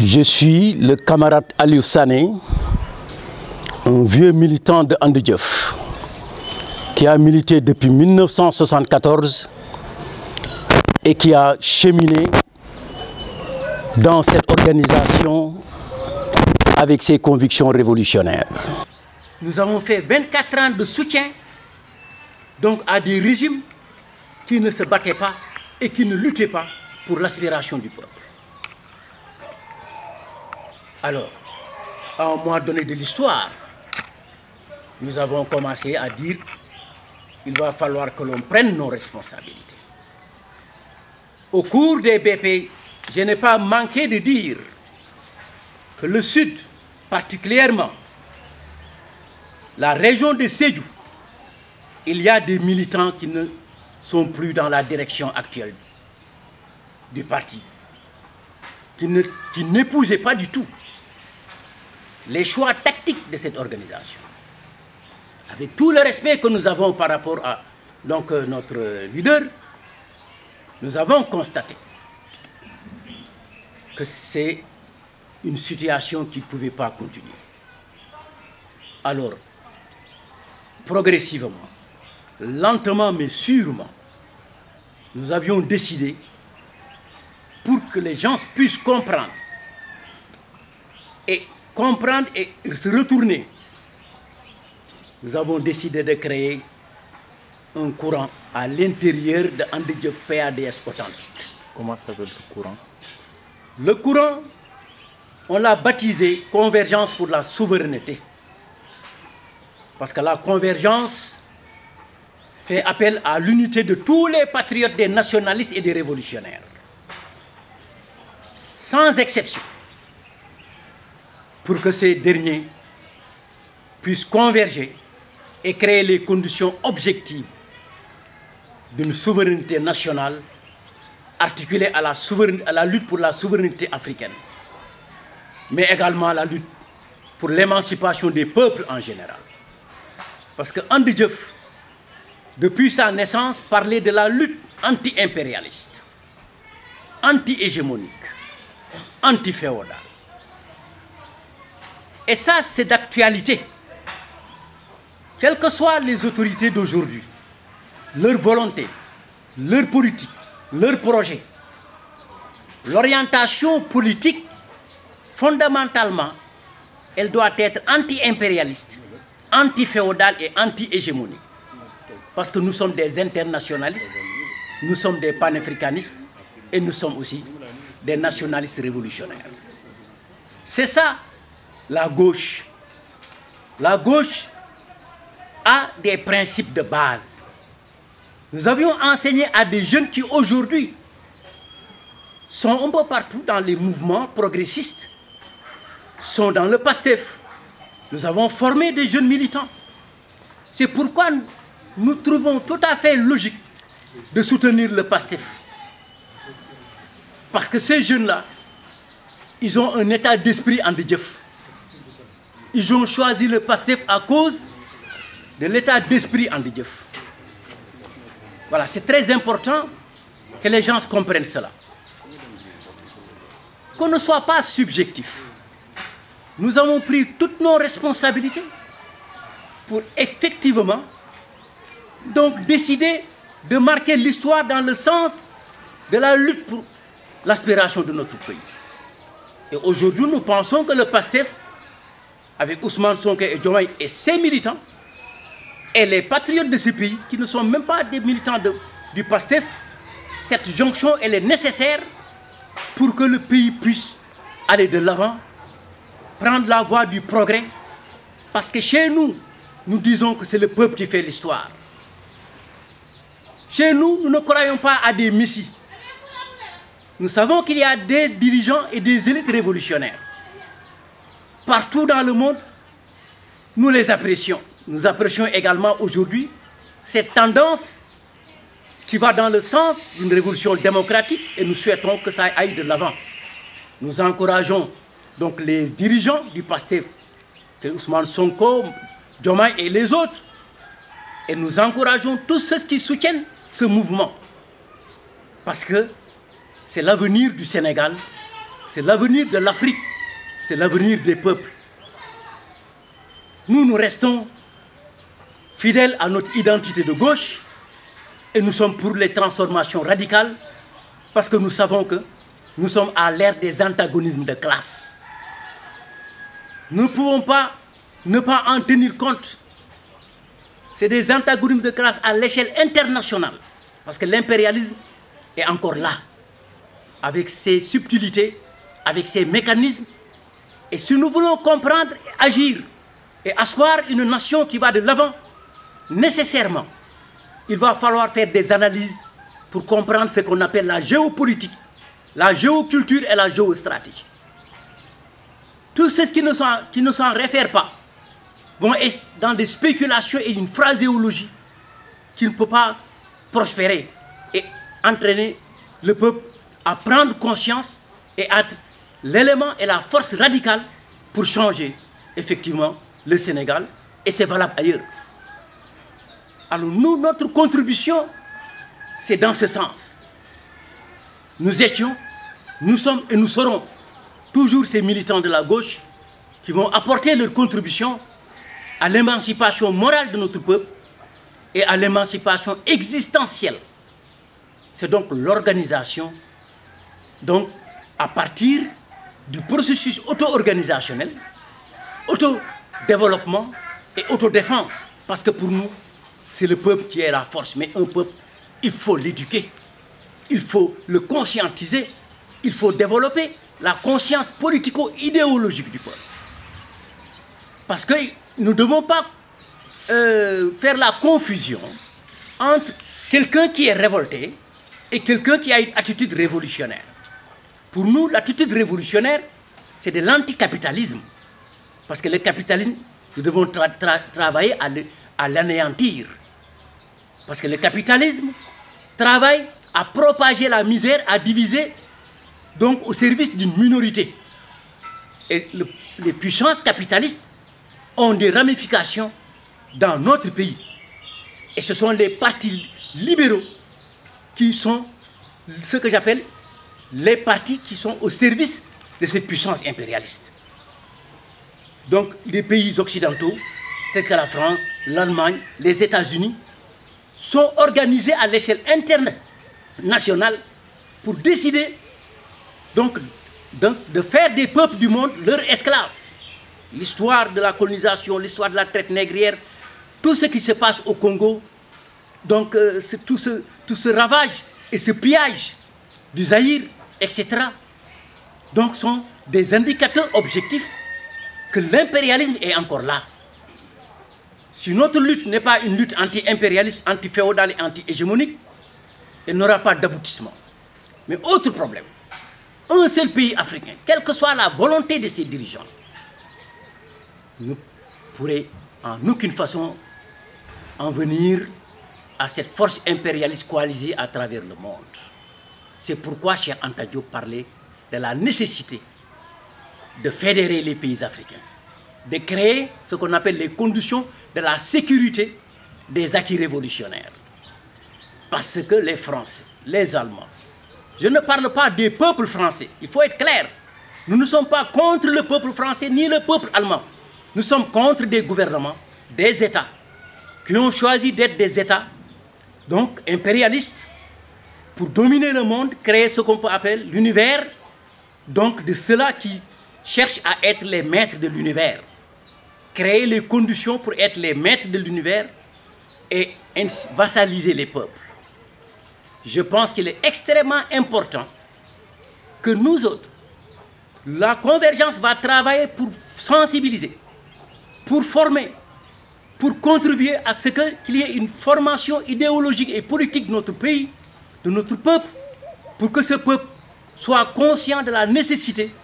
Je suis le camarade Aliou Sané, un vieux militant de And Jëf, qui a milité depuis 1974 et qui a cheminé dans cette organisation avec ses convictions révolutionnaires. Nous avons fait 24 ans de soutien donc à des régimes qui ne se battaient pas et qui ne luttaient pas pour l'aspiration du peuple. Alors, à un moment donné de l'histoire, nous avons commencé à dire qu'il va falloir que l'on prenne nos responsabilités. Au cours des BP, je n'ai pas manqué de dire que le Sud, particulièrement la région de Sédhiou, il y a des militants qui ne sont plus dans la direction actuelle du parti, qui n'épousaient pas du tout les choix tactiques de cette organisation. Avec tout le respect que nous avons par rapport à notre leader, nous avons constaté que c'est une situation qui ne pouvait pas continuer. Alors, progressivement, lentement mais sûrement, nous avions décidé, pour que les gens puissent comprendre et se retourner, nous avons décidé de créer un courant à l'intérieur de And Jëf PADS authentique. Comment s'appelle ce courant? Le courant, on l'a baptisé Convergence pour la souveraineté. Parce que la convergence fait appel à l'unité de tous les patriotes, des nationalistes et des révolutionnaires. Sans exception. Pour que ces derniers puissent converger et créer les conditions objectives d'une souveraineté nationale articulée à la lutte pour la souveraineté africaine, mais également la lutte pour l'émancipation des peuples en général. Parce que And Jëf, depuis sa naissance, parlait de la lutte anti-impérialiste, anti-hégémonique, anti-féodale. Et ça, c'est d'actualité. Quelles que soient les autorités d'aujourd'hui, leur volonté, leur politique, leur projet, l'orientation politique, fondamentalement, elle doit être anti-impérialiste, anti-féodale et anti-hégémonique. Parce que nous sommes des internationalistes, nous sommes des panafricanistes et nous sommes aussi des nationalistes révolutionnaires. C'est ça, la gauche. La gauche a des principes de base. Nous avions enseigné à des jeunes qui aujourd'hui sont un peu partout dans les mouvements progressistes, sont dans le PASTEF. Nous avons formé des jeunes militants. C'est pourquoi nous trouvons tout à fait logique de soutenir le PASTEF. Parce que ces jeunes-là, ils ont un état d'esprit And Jëf. Ils ont choisi le PASTEF à cause de l'état d'esprit And Jëf. Voilà, c'est très important que les gens comprennent cela. Qu'on ne soit pas subjectif. Nous avons pris toutes nos responsabilités pour effectivement donc décider de marquer l'histoire dans le sens de la lutte pour l'aspiration de notre pays. Et aujourd'hui, nous pensons que le PASTEF, avec Ousmane Sonko et Diomaye et ses militants, et les patriotes de ce pays, qui ne sont même pas des militants du PASTEF, cette jonction, elle est nécessaire pour que le pays puisse aller de l'avant, prendre la voie du progrès, parce que chez nous, nous disons que c'est le peuple qui fait l'histoire. Chez nous, nous ne croyons pas à des messies. Nous savons qu'il y a des dirigeants et des élites révolutionnaires. Partout dans le monde, nous les apprécions. Nous apprécions également aujourd'hui cette tendance qui va dans le sens d'une révolution démocratique et nous souhaitons que ça aille de l'avant. Nous encourageons donc les dirigeants du PASTEF, Ousmane Sonko, Diomaye et les autres, et nous encourageons tous ceux qui soutiennent ce mouvement. Parce que c'est l'avenir du Sénégal, c'est l'avenir de l'Afrique, c'est l'avenir des peuples. Nous restons fidèles à notre identité de gauche et nous sommes pour les transformations radicales parce que nous savons que nous sommes à l'ère des antagonismes de classe. Nous ne pouvons pas ne pas en tenir compte. C'est des antagonismes de classe à l'échelle internationale parce que l'impérialisme est encore là, avec ses subtilités, avec ses mécanismes. Et si nous voulons comprendre, agir et asseoir une nation qui va de l'avant, nécessairement, il va falloir faire des analyses pour comprendre ce qu'on appelle la géopolitique, la géoculture et la géostratégie. Tous ceux qui ne s'en réfèrent pas vont être dans des spéculations et une phraséologie qui ne peut pas prospérer et entraîner le peuple à prendre conscience et à être l'élément et la force radicale pour changer effectivement le Sénégal, et c'est valable ailleurs. Alors nous, notre contribution, c'est dans ce sens. Nous étions, nous sommes et nous serons toujours ces militants de la gauche qui vont apporter leur contribution à l'émancipation morale de notre peuple et à l'émancipation existentielle. C'est donc l'organisation, donc à partir du processus auto-organisationnel, auto-développement et autodéfense. Parce que pour nous, c'est le peuple qui est la force. Mais un peuple, il faut l'éduquer, il faut le conscientiser, il faut développer la conscience politico-idéologique du peuple. Parce que nous ne devons pas faire la confusion entre quelqu'un qui est révolté et quelqu'un qui a une attitude révolutionnaire. Pour nous, l'attitude révolutionnaire, c'est de l'anticapitalisme. Parce que le capitalisme, nous devons travailler à l'anéantir. Parce que le capitalisme travaille à propager la misère, à diviser, donc au service d'une minorité. Et les puissances capitalistes ont des ramifications dans notre pays. Et ce sont les partis libéraux qui sont ce que j'appelle les partis qui sont au service de cette puissance impérialiste. Donc les pays occidentaux, tels que la France, l'Allemagne, les États-Unis, sont organisés à l'échelle internationale pour décider donc de faire des peuples du monde leurs esclaves. L'histoire de la colonisation, l'histoire de la traite négrière, tout ce qui se passe au Congo, donc tout ce ravage et ce pillage du Zaïre, etc., donc sont des indicateurs objectifs que l'impérialisme est encore là. Si notre lutte n'est pas une lutte anti-impérialiste, anti-féodale et anti-hégémonique, elle n'aura pas d'aboutissement. Mais autre problème, un seul pays africain, quelle que soit la volonté de ses dirigeants, ne pourrait en aucune façon en venir à cette force impérialiste coalisée à travers le monde. C'est pourquoi Cheikh Anta Diop parlait de la nécessité de fédérer les pays africains, de créer ce qu'on appelle les conditions de la sécurité des acquis révolutionnaires. Parce que les Français, les Allemands, je ne parle pas des peuples français, il faut être clair, nous ne sommes pas contre le peuple français ni le peuple allemand. Nous sommes contre des gouvernements, des États, qui ont choisi d'être des États, donc impérialistes, pour dominer le monde, créer ce qu'on peut appeler l'univers, donc de ceux-là qui cherchent à être les maîtres de l'univers. Créer les conditions pour être les maîtres de l'univers et vassaliser les peuples. Je pense qu'il est extrêmement important que nous autres, la convergence va travailler pour sensibiliser, pour former, pour contribuer à ce qu'il y ait une formation idéologique et politique de notre pays, de notre peuple, pour que ce peuple soit conscient de la nécessité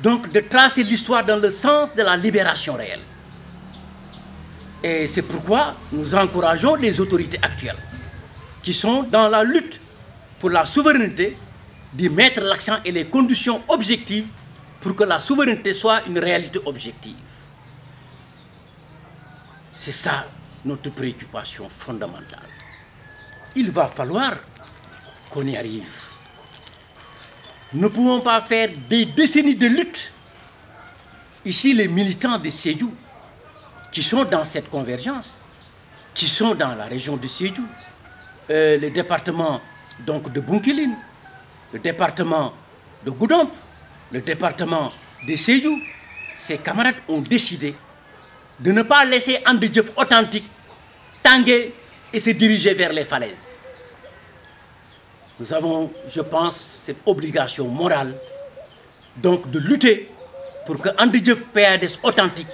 donc de tracer l'histoire dans le sens de la libération réelle. Et c'est pourquoi nous encourageons les autorités actuelles qui sont dans la lutte pour la souveraineté d'y mettre l'accent et les conditions objectives pour que la souveraineté soit une réalité objective. C'est ça notre préoccupation fondamentale. Il va falloir qu'on y arrive. Nous ne pouvons pas faire des décennies de lutte. Ici, les militants de Sédhiou, qui sont dans cette convergence, qui sont dans la région de Sédhiou, le département donc, de Bunkiling, le département de Goudomp, le département de Sédhiou, ces camarades ont décidé de ne pas laisser And Jëf authentique tanguer et se diriger vers les falaises. Nous avons, je pense, cette obligation morale donc de lutter pour que And Jëf PADS authentique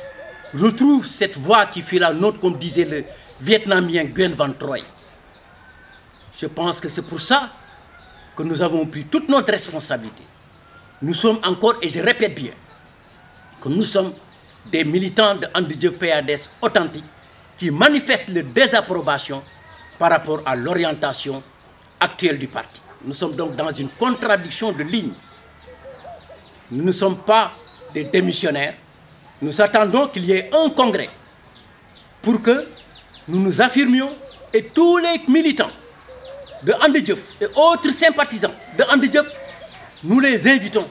retrouve cette voie qui fut la nôtre, comme disait le Vietnamien Nguyen Van Troy. Je pense que c'est pour ça que nous avons pris toute notre responsabilité. Nous sommes encore, et je répète bien, que nous sommes des militants de And Jëf PADS authentiques qui manifestent leur désapprobation par rapport à l'orientation actuelle du parti. Nous sommes donc dans une contradiction de ligne. Nous ne sommes pas des démissionnaires. Nous attendons qu'il y ait un congrès pour que nous nous affirmions et tous les militants de And Jëf et autres sympathisants de And Jëf, nous les invitons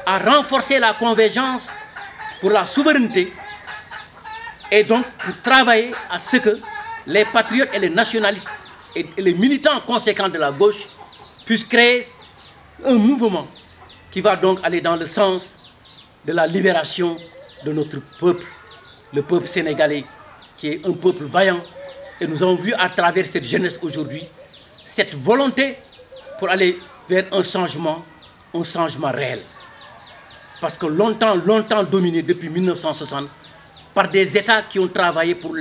à renforcer la convergence pour la souveraineté et donc pour travailler à ce que les patriotes et les nationalistes et les militants conséquents de la gauche puissent créer un mouvement qui va donc aller dans le sens de la libération de notre peuple, le peuple sénégalais, qui est un peuple vaillant. Et nous avons vu à travers cette jeunesse aujourd'hui, cette volonté pour aller vers un changement réel. Parce que longtemps dominé depuis 1960 par des États qui ont travaillé pour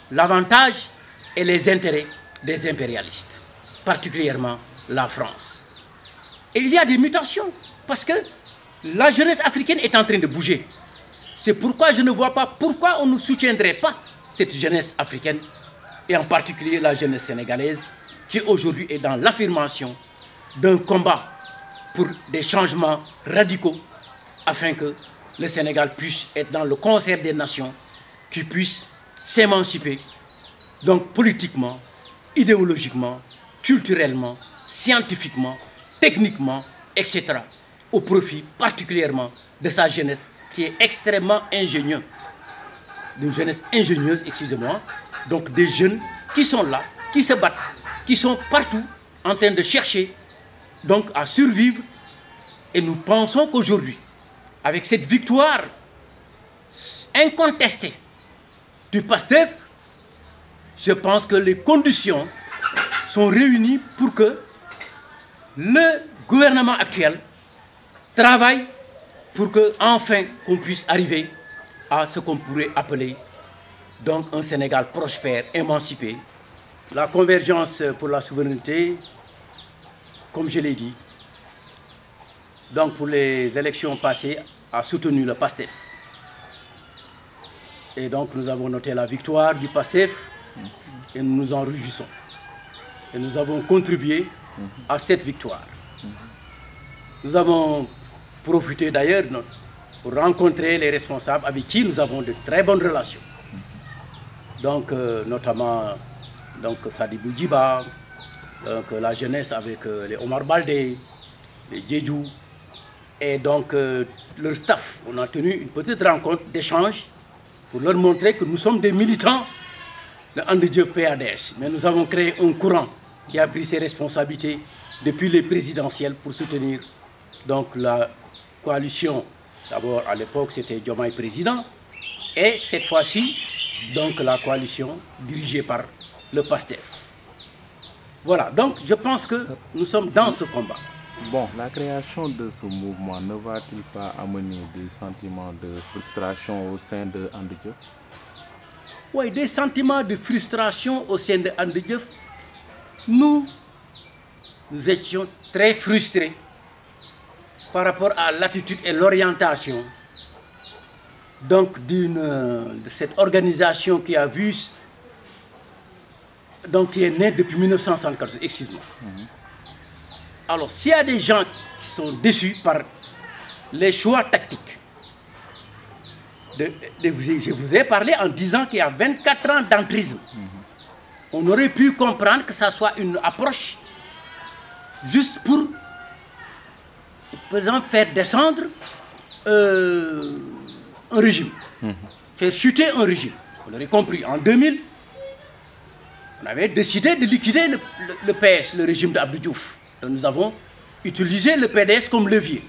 l'avantage et les intérêts des impérialistes, particulièrement la France. Et il y a des mutations, parce que la jeunesse africaine est en train de bouger. C'est pourquoi je ne vois pas pourquoi on ne soutiendrait pas cette jeunesse africaine, et en particulier la jeunesse sénégalaise, qui aujourd'hui est dans l'affirmation d'un combat pour des changements radicaux, afin que le Sénégal puisse être dans le concert des nations, qui puisse s'émanciper, donc politiquement, idéologiquement, culturellement, scientifiquement, techniquement, etc., au profit particulièrement de sa jeunesse qui est extrêmement ingénieuse, d'une jeunesse ingénieuse, excusez-moi, donc des jeunes qui sont là, qui se battent, qui sont partout en train de chercher donc à survivre. Et nous pensons qu'aujourd'hui, avec cette victoire incontestée du PASTEF, je pense que les conditions sont réunies pour que le gouvernement actuel travaille pour que enfin qu'on puisse arriver à ce qu'on pourrait appeler donc un Sénégal prospère, émancipé. La convergence pour la souveraineté, comme je l'ai dit, donc pour les élections passées, a soutenu le PASTEF. Et donc nous avons noté la victoire du PASTEF et nous nous en réjouissons. Et nous avons contribué à cette victoire. Nous avons profité d'ailleurs pour rencontrer les responsables avec qui nous avons de très bonnes relations. Donc notamment donc, Sadibou Djiba, donc, la jeunesse avec les Omar Baldé, les Djedjou, et donc leur staff. On a tenu une petite rencontre d'échange pour leur montrer que nous sommes des militants de And Jëf PADS. Mais nous avons créé un courant qui a pris ses responsabilités depuis les présidentielles pour soutenir donc, la coalition. D'abord, à l'époque, c'était Diomaye président. Et cette fois-ci, donc la coalition dirigée par le PASTEF. Voilà, donc je pense que nous sommes dans ce combat. Bon, la création de ce mouvement ne va-t-il pas amener des sentiments de frustration au sein de And Jëf? Oui, des sentiments de frustration au sein de And Jëf. Nous étions très frustrés par rapport à l'attitude et l'orientation donc de cette organisation qui a vu, donc qui est née depuis 1974, excuse-moi. Alors, s'il y a des gens qui sont déçus par les choix tactiques, je vous ai parlé en disant qu'il y a 24 ans d'entrisme. On aurait pu comprendre que ça soit une approche juste pour par exemple, faire descendre un régime, faire chuter un régime. Vous l'aurez compris, en 2000, on avait décidé de liquider le PS, le régime d'Abdou Diouf. Nous avons utilisé le PDS comme levier.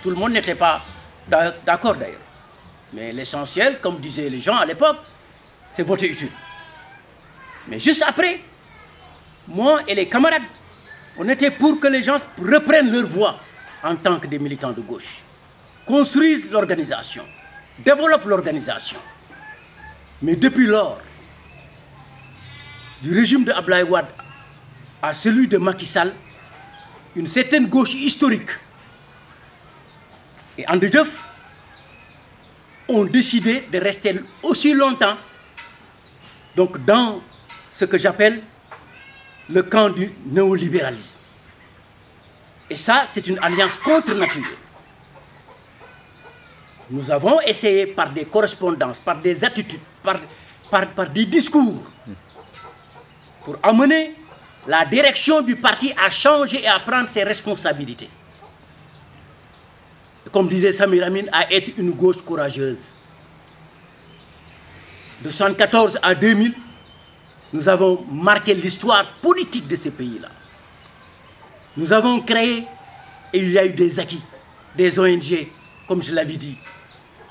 Tout le monde n'était pas d'accord d'ailleurs. Mais l'essentiel, comme disaient les gens à l'époque, c'est voter utile. Mais juste après, moi et les camarades, on était pour que les gens reprennent leur voix en tant que des militants de gauche, construisent l'organisation, développent l'organisation. Mais depuis lors, du régime de Abdoulaye Wade à celui de Macky Sall, une certaine gauche historique et And Jëf ont décidé de rester aussi longtemps donc dans ce que j'appelle le camp du néolibéralisme. Et ça, c'est une alliance contre nature. Nous avons essayé par des correspondances, par des attitudes, par des discours, pour amener la direction du parti à changer et à prendre ses responsabilités. Comme disait Samir Amin, à être une gauche courageuse. De 1974 à 2000, nous avons marqué l'histoire politique de ce pays-là. Nous avons créé, et il y a eu des acquis, des ONG, comme je l'avais dit,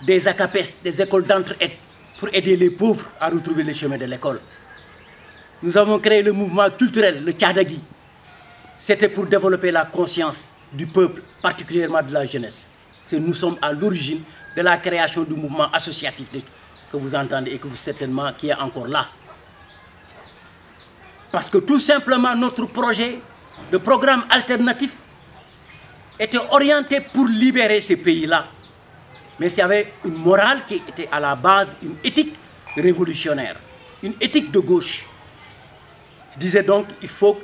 des ACAPES, des écoles d'entraide pour aider les pauvres à retrouver le chemin de l'école. Nous avons créé le mouvement culturel, le Tchadagui. C'était pour développer la conscience du peuple, particulièrement de la jeunesse. Nous sommes à l'origine de la création du mouvement associatif que vous entendez et que vous certainement qui est encore là. Parce que tout simplement notre projet de programme alternatif était orienté pour libérer ces pays-là. Mais il y avait une morale qui était à la base, une éthique révolutionnaire, une éthique de gauche. Je disais donc il faut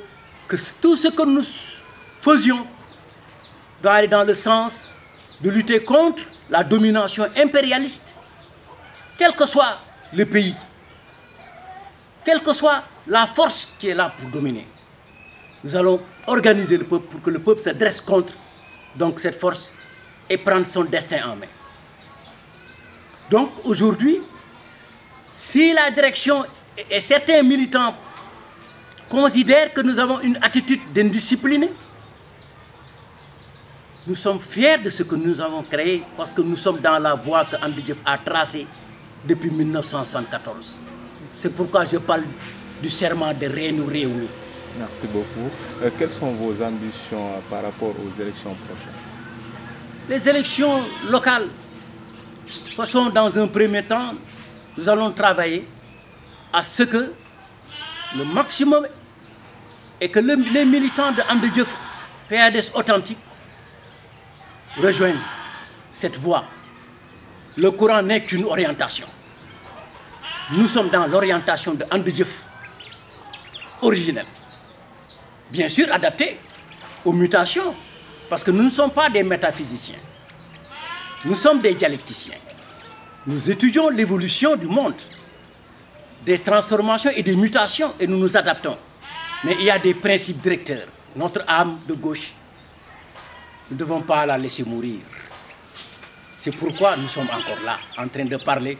que tout ce que nous faisions doit aller dans le sens de lutter contre la domination impérialiste, quel que soit le pays, quelle que soit la force qui est là pour dominer. Nous allons organiser le peuple pour que le peuple se dresse contre donc, cette force et prendre son destin en main. Donc aujourd'hui, si la direction et certains militants considèrent que nous avons une attitude d'indisciplinés, nous sommes fiers de ce que nous avons créé parce que nous sommes dans la voie que And Jëf a tracée depuis 1974. C'est pourquoi je parle du serment de Réunion Réunie. Merci beaucoup. Quelles sont vos ambitions par rapport aux élections prochaines? Les élections locales, de toute façon, dans un premier temps, nous allons travailler à ce que le maximum et que les militants de And Jëf PADS authentique rejoignent cette voie. Le courant n'est qu'une orientation. Nous sommes dans l'orientation de And Jëf originelle. Bien sûr adaptée aux mutations, parce que nous ne sommes pas des métaphysiciens. Nous sommes des dialecticiens. Nous étudions l'évolution du monde, des transformations et des mutations, et nous nous adaptons. Mais il y a des principes directeurs. Notre âme de gauche, nous ne devons pas la laisser mourir. C'est pourquoi nous sommes encore là, en train de parler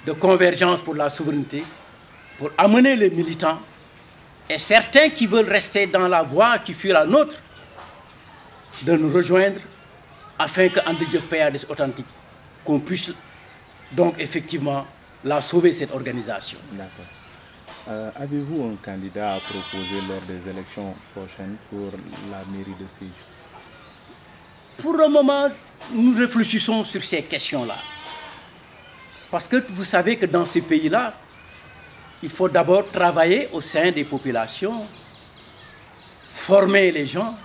de convergence pour la souveraineté, pour amener les militants et certains qui veulent rester dans la voie qui fut la nôtre, de nous rejoindre afin que And Jëf PADS authentique, qu'on puisse donc effectivement la sauver, cette organisation. D'accord. Avez-vous un candidat à proposer lors des élections prochaines pour la mairie de Sédhiou? Pour le moment, nous réfléchissons sur ces questions-là. Parce que vous savez que dans ces pays-là, il faut d'abord travailler au sein des populations, former les gens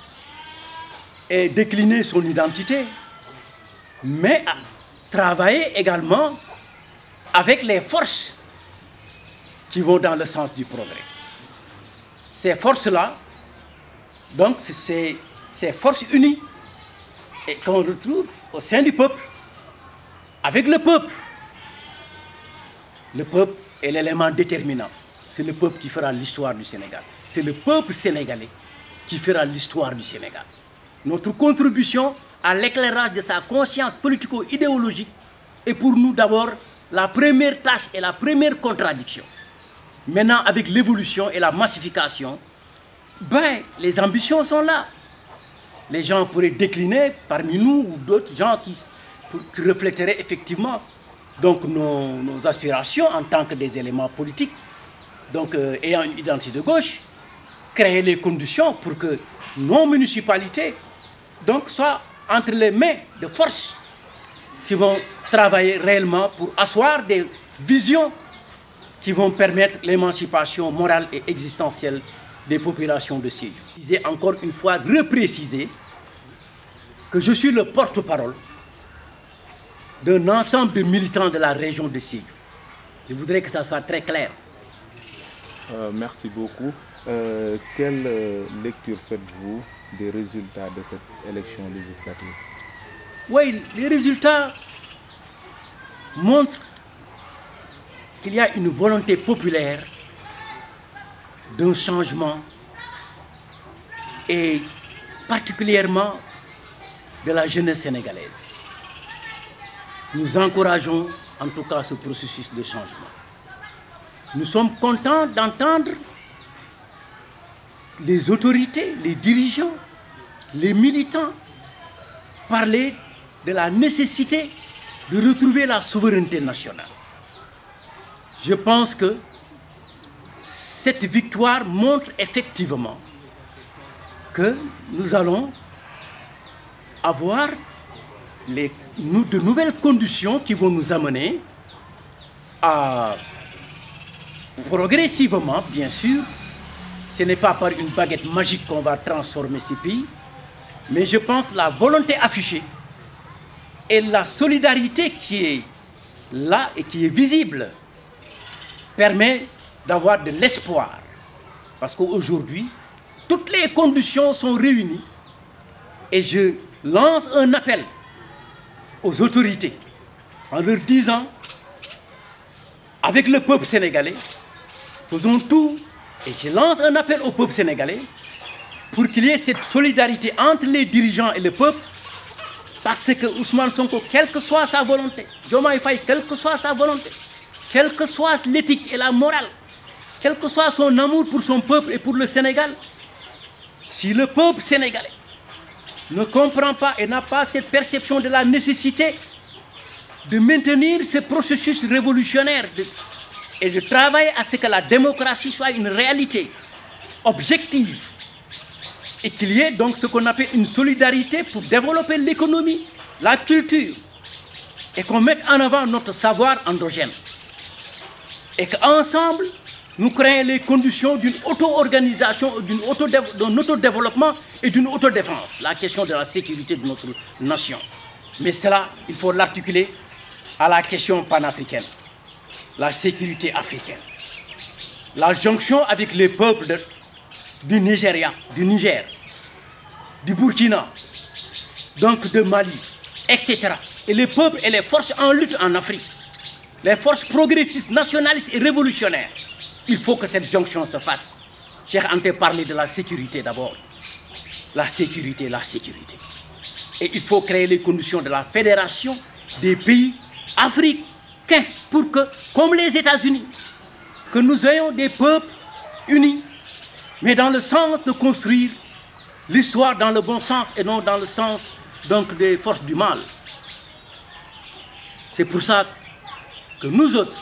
et décliner son identité, mais travailler également avec les forces qui vont dans le sens du progrès. Ces forces-là, donc c'est ces forces unies et qu'on retrouve au sein du peuple, avec le peuple. Le peuple est l'élément déterminant. C'est le peuple qui fera l'histoire du Sénégal. C'est le peuple sénégalais qui fera l'histoire du Sénégal. notre contribution à l'éclairage de sa conscience politico-idéologique est pour nous d'abord la première tâche et la première contradiction. Maintenant, avec l'évolution et la massification, les ambitions sont là. Les gens pourraient décliner parmi nous ou d'autres gens qui refléteraient effectivement donc, nos aspirations en tant que des éléments politiques, donc ayant une identité de gauche, créer les conditions pour que nos municipalités donc, soient entre les mains de forces qui vont travailler réellement pour asseoir des visions qui vont permettre l'émancipation morale et existentielle des populations de Sédhiou. J'ai encore une fois reprécisé que je suis le porte-parole d'un ensemble de militants de la région de Sédhiou. Je voudrais que ça soit très clair. Merci beaucoup. Quelle lecture faites-vous des résultats de cette élection législative? Oui, les résultats montrent qu'il y a une volonté populaire d'un changement et particulièrement de la jeunesse sénégalaise. Nous encourageons en tout cas ce processus de changement. Nous sommes contents d'entendre les autorités, les dirigeants, les militants parler de la nécessité de retrouver la souveraineté nationale. Je pense que cette victoire montre effectivement que nous allons avoir de nouvelles conditions qui vont nous amener à progressivement, bien sûr, ce n'est pas par une baguette magique qu'on va transformer ces pays, mais je pense que la volonté affichée et la solidarité qui est là et qui est visible permet d'avoir de l'espoir. Parce qu'aujourd'hui, toutes les conditions sont réunies et je lance un appel aux autorités en leur disant, avec le peuple sénégalais, faisons tout, et je lance un appel au peuple sénégalais pour qu'il y ait cette solidarité entre les dirigeants et le peuple, parce que Ousmane Sonko, quelle que soit sa volonté, Diomaye Faye, quelle que soit sa volonté, quelle que soit l'éthique et la morale, quel que soit son amour pour son peuple et pour le Sénégal, si le peuple sénégalais ne comprend pas et n'a pas cette perception de la nécessité de maintenir ce processus révolutionnaire et de travailler à ce que la démocratie soit une réalité objective et qu'il y ait donc ce qu'on appelle une solidarité pour développer l'économie, la culture et qu'on mette en avant notre savoir endogène et qu'ensemble nous créons les conditions d'une auto-organisation, d'un autodéveloppement et d'une autodéfense, la question de la sécurité de notre nation. Mais cela, il faut l'articuler à la question panafricaine, la sécurité africaine, la jonction avec les peuples du Nigeria, du Niger, du Burkina, donc de Mali, etc. Et les peuples et les forces en lutte en Afrique, les forces progressistes, nationalistes et révolutionnaires. Il faut que cette jonction se fasse. Cheikh Anta parlait de la sécurité d'abord. La sécurité, la sécurité. Et il faut créer les conditions de la fédération des pays africains pour que, comme les États-Unis, que nous ayons des peuples unis, mais dans le sens de construire l'histoire dans le bon sens et non dans le sens donc, des forces du mal. C'est pour ça que nous autres,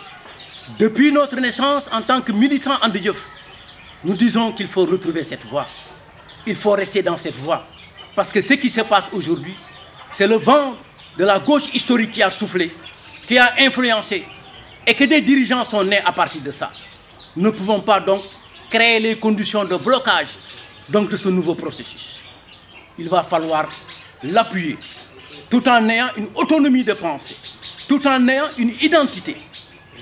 depuis notre naissance en tant que militants And Jëf, nous disons qu'il faut retrouver cette voie. Il faut rester dans cette voie. Parce que ce qui se passe aujourd'hui, c'est le vent de la gauche historique qui a soufflé, qui a influencé, et que des dirigeants sont nés à partir de ça. Nous ne pouvons pas donc créer les conditions de blocage donc, de ce nouveau processus. Il va falloir l'appuyer, tout en ayant une autonomie de pensée, tout en ayant une identité,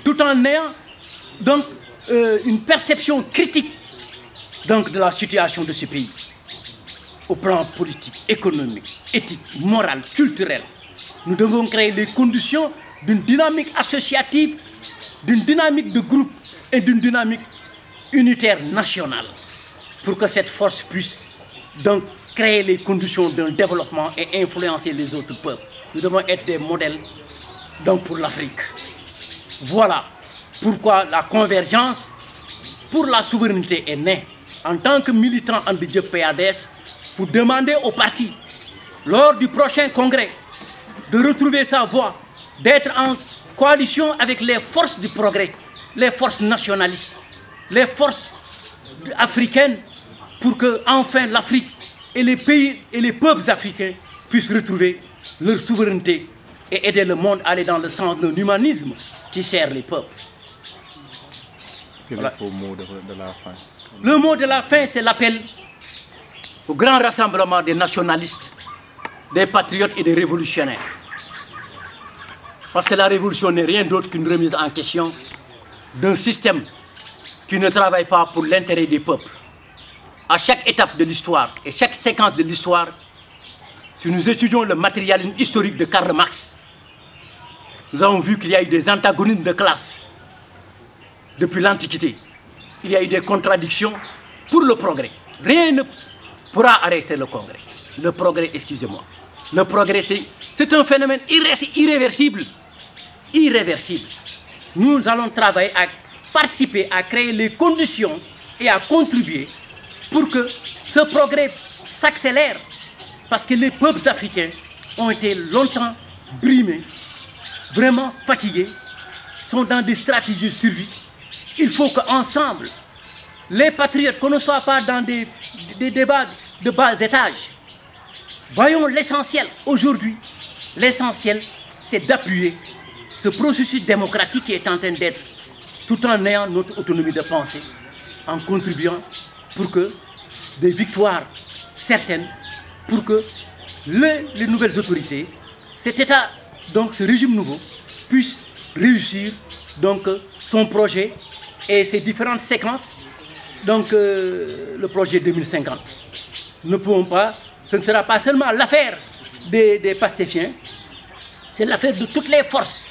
tout en ayant donc, une perception critique donc, de la situation de ce pays, au plan politique, économique, éthique, moral, culturel. Nous devons créer les conditions d'une dynamique associative, d'une dynamique de groupe et d'une dynamique unitaire nationale pour que cette force puisse donc créer les conditions d'un développement et influencer les autres peuples. Nous devons être des modèles donc, pour l'Afrique. Voilà pourquoi la convergence pour la souveraineté est née en tant que militant Andijëf PADS pour demander au parti, lors du prochain congrès, de retrouver sa voie, d'être en coalition avec les forces du progrès, les forces nationalistes, les forces africaines, pour que enfin l'Afrique et les pays et les peuples africains puissent retrouver leur souveraineté et aider le monde à aller dans le sens d'un humanisme qui sert les peuples. Quel est le mot de la fin? Le mot de la fin, c'est l'appel au grand rassemblement des nationalistes, des patriotes et des révolutionnaires. Parce que la révolution n'est rien d'autre qu'une remise en question d'un système qui ne travaille pas pour l'intérêt des peuples. À chaque étape de l'histoire et chaque séquence de l'histoire, si nous étudions le matérialisme historique de Karl Marx, nous avons vu qu'il y a eu des antagonismes de classe depuis l'Antiquité. Il y a eu des contradictions pour le progrès. Rien ne pourra arrêter le progrès. Le progrès, excusez-moi. Le progrès, c'est un phénomène irréversible. Irréversible. Nous allons travailler à participer, à créer les conditions et à contribuer pour que ce progrès s'accélère. Parce que les peuples africains ont été longtemps brimés, vraiment fatigués, sont dans des stratégies de survie. Il faut qu'ensemble, les patriotes, qu'on ne soit pas dans des débats de bas étage, voyons l'essentiel aujourd'hui. L'essentiel, c'est d'appuyer ce processus démocratique qui est en train d'être, tout en ayant notre autonomie de pensée, en contribuant pour que des victoires certaines, pour que les nouvelles autorités, cet État, donc ce régime nouveau, puisse réussir donc, son projet et ses différentes séquences, donc le projet 2050. Nous ne pouvons pas, ce ne sera pas seulement l'affaire des pastéfiens, c'est l'affaire de toutes les forces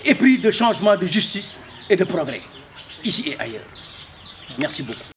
épris de changement, de justice et de progrès, ici et ailleurs. Merci beaucoup.